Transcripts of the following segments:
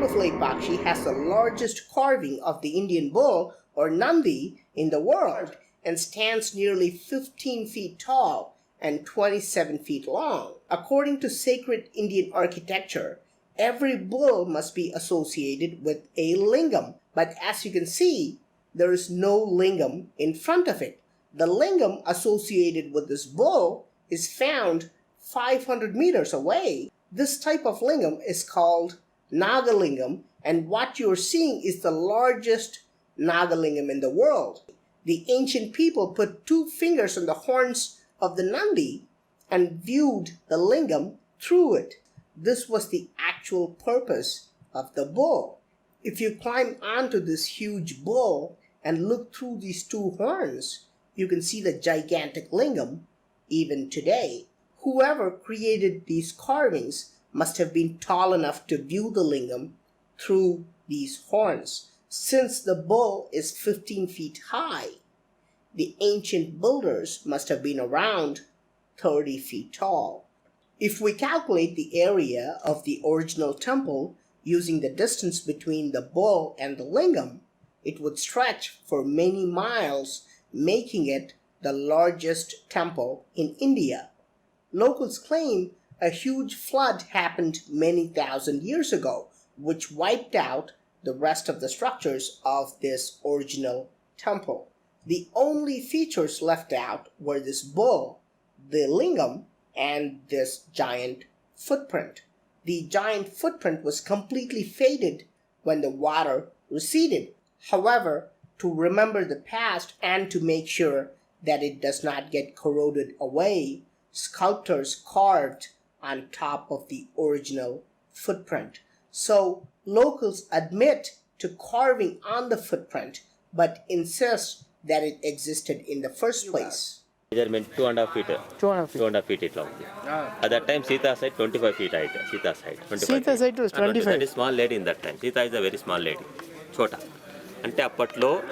of Lake Bakshi has the largest carving of the Indian bull or Nandi in the world and stands nearly 15 feet tall and 27 feet long. According to sacred Indian architecture, every bull must be associated with a lingam, but as you can see, there is no lingam in front of it. The lingam associated with this bull is found 500 meters away. This type of lingam is called Nagalingam, and what you're seeing is the largest Nagalingam in the world. The ancient people put 2 fingers on the horns of the Nandi and viewed the lingam through it. This was the actual purpose of the bull. If you climb onto this huge bull and look through these 2 horns, you can see the gigantic lingam even today. Whoever created these carvings must have been tall enough to view the lingam through these horns. Since the bull is 15 feet high, the ancient builders must have been around 30 feet tall. If we calculate the area of the original temple using the distance between the bull and the lingam, it would stretch for many miles, making it the largest temple in India. Locals claim a huge flood happened many thousand years ago, which wiped out the rest of the structures of this original temple. The only features left out were this bull, the lingam, and this giant footprint. The giant footprint was completely faded when the water receded. However, to remember the past and to make sure that it does not get corroded away, sculptors carved on top of the original footprint. So locals admit to carving on the footprint, but insist that it existed in the first place. Measurement 2.5 feet. 2.5 feet it long. At that time, Sita's height 25 feet height. Sita's height 25. Sita's height was 25. That is small lady in that time. Sita is a very small lady. Chota. Ante appatlo,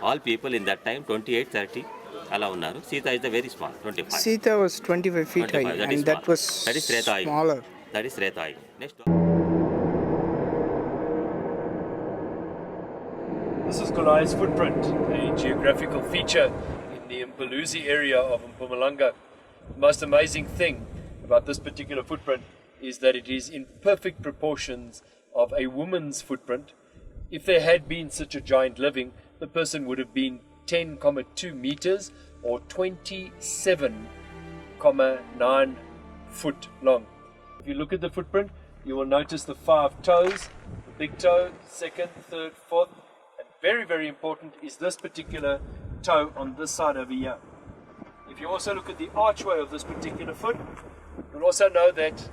all people in that time 28, 30 ala unnaru. Sita is a very small 25. Sita was 25 feet 25, high, and that was smaller. That is Reta. Next. This is Goliath's footprint, a geographical feature in the Mpeluzi area of Mpumalanga. The most amazing thing about this particular footprint is that it is in perfect proportions of a woman's footprint. If there had been such a giant living, the person would have been 10.2 meters or 27.9 foot long. If you look at the footprint, you will notice the 5 toes, the big toe, second, third, fourth, and very, very important is this particular toe on this side over here. If you also look at the archway of this particular foot, you'll also know that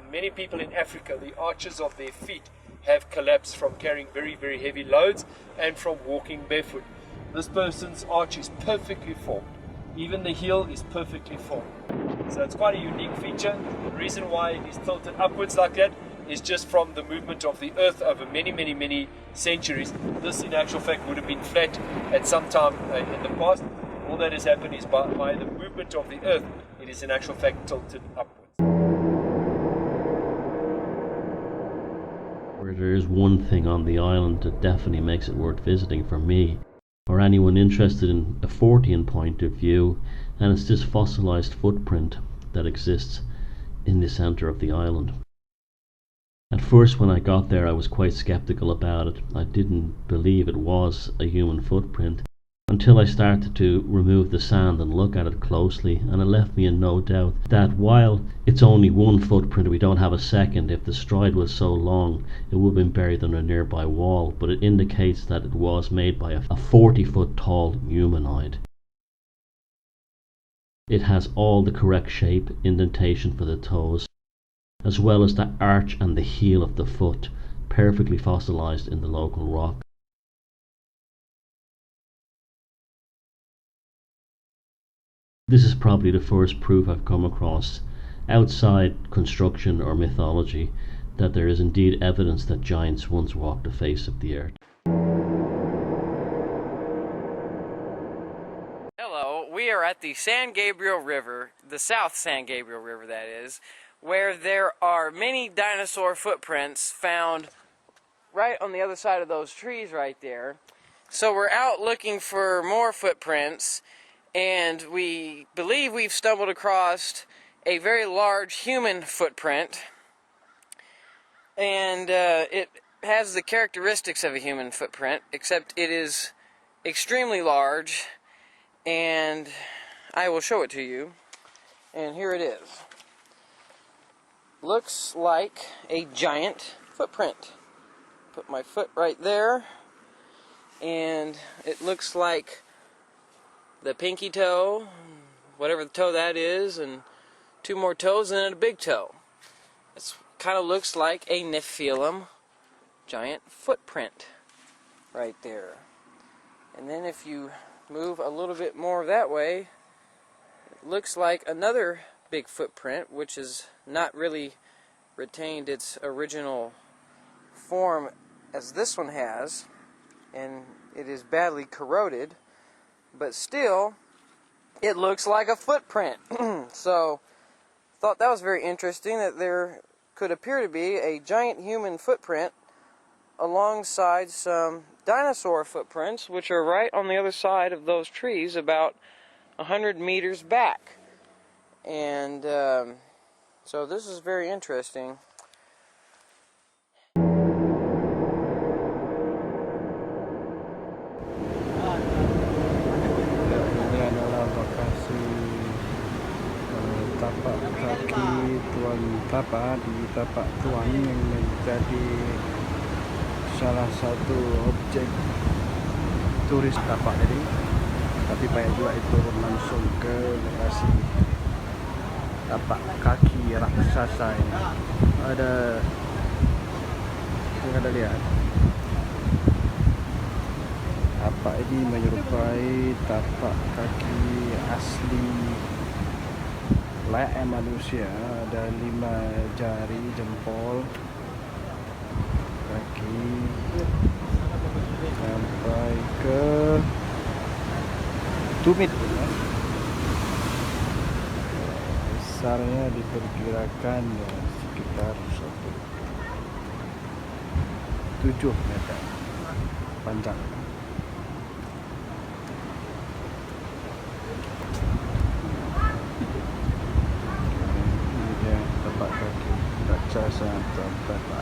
many people in Africa, the arches of their feet have collapsed from carrying very, very heavy loads and from walking barefoot. This person's arch is perfectly formed. Even the heel is perfectly formed. So it's quite a unique feature. The reason why it is tilted upwards like that is just from the movement of the earth over many, many, many centuries. This in actual fact would have been flat at some time in the past. All that has happened is by the movement of the earth, it is in actual fact tilted upwards. There is one thing on the island that definitely makes it worth visiting for me, or anyone interested in a Fortean point of view, and it's this fossilized footprint that exists in the centre of the island. At first when I got there I was quite skeptical about it. I didn't believe it was a human footprint until I started to remove the sand and look at it closely, and it left me in no doubt that while it's only one footprint, we don't have a second. If the stride was so long it would have been buried on a nearby wall, but it indicates that it was made by a 40-foot tall humanoid. It has all the correct shape, indentation for the toes, as well as the arch and the heel of the foot, perfectly fossilized in the local rock. This is probably the first proof I've come across, outside construction or mythology, that there is indeed evidence that giants once walked the face of the earth. Hello, we are at the San Gabriel River, the South San Gabriel River that is, where there are many dinosaur footprints found right on the other side of those trees right there. So we're out looking for more footprints, and we believe we've stumbled across a very large human footprint. And it has the characteristics of a human footprint, except it is extremely large, and I will show it to you. And here it is. Looks like a giant footprint. Put my foot right there, and it looks like the pinky toe, whatever the toe that is, and 2 more toes, and then a big toe. It kind of looks like a Nephilim giant footprint right there. And then if you move a little bit more that way, it looks like another big footprint, which has not really retained its original form as this one has, and it is badly corroded, but still it looks like a footprint. So thought that was very interesting, that there could appear to be a giant human footprint alongside some dinosaur footprints, which are right on the other side of those trees, about 100 meters back. And so this is very interesting. Ini adalah lokasi tapak kaki Tuan Tapa di tapak Tuan yang menjadi salah satu objek turis tapak ini. Tapi banyak juga itu langsung ke lokasi tapak kaki raksasa ini. Ada yang ada lihat. Tapak ini menyerupai tapak kaki asli layaknya manusia. Ada 5 jari jempol kaki sampai ke tumit. Besarnya diperkirakan sekitar 7 meter panjang. Ini dia tapak kaki raksasa Tuan Tapa.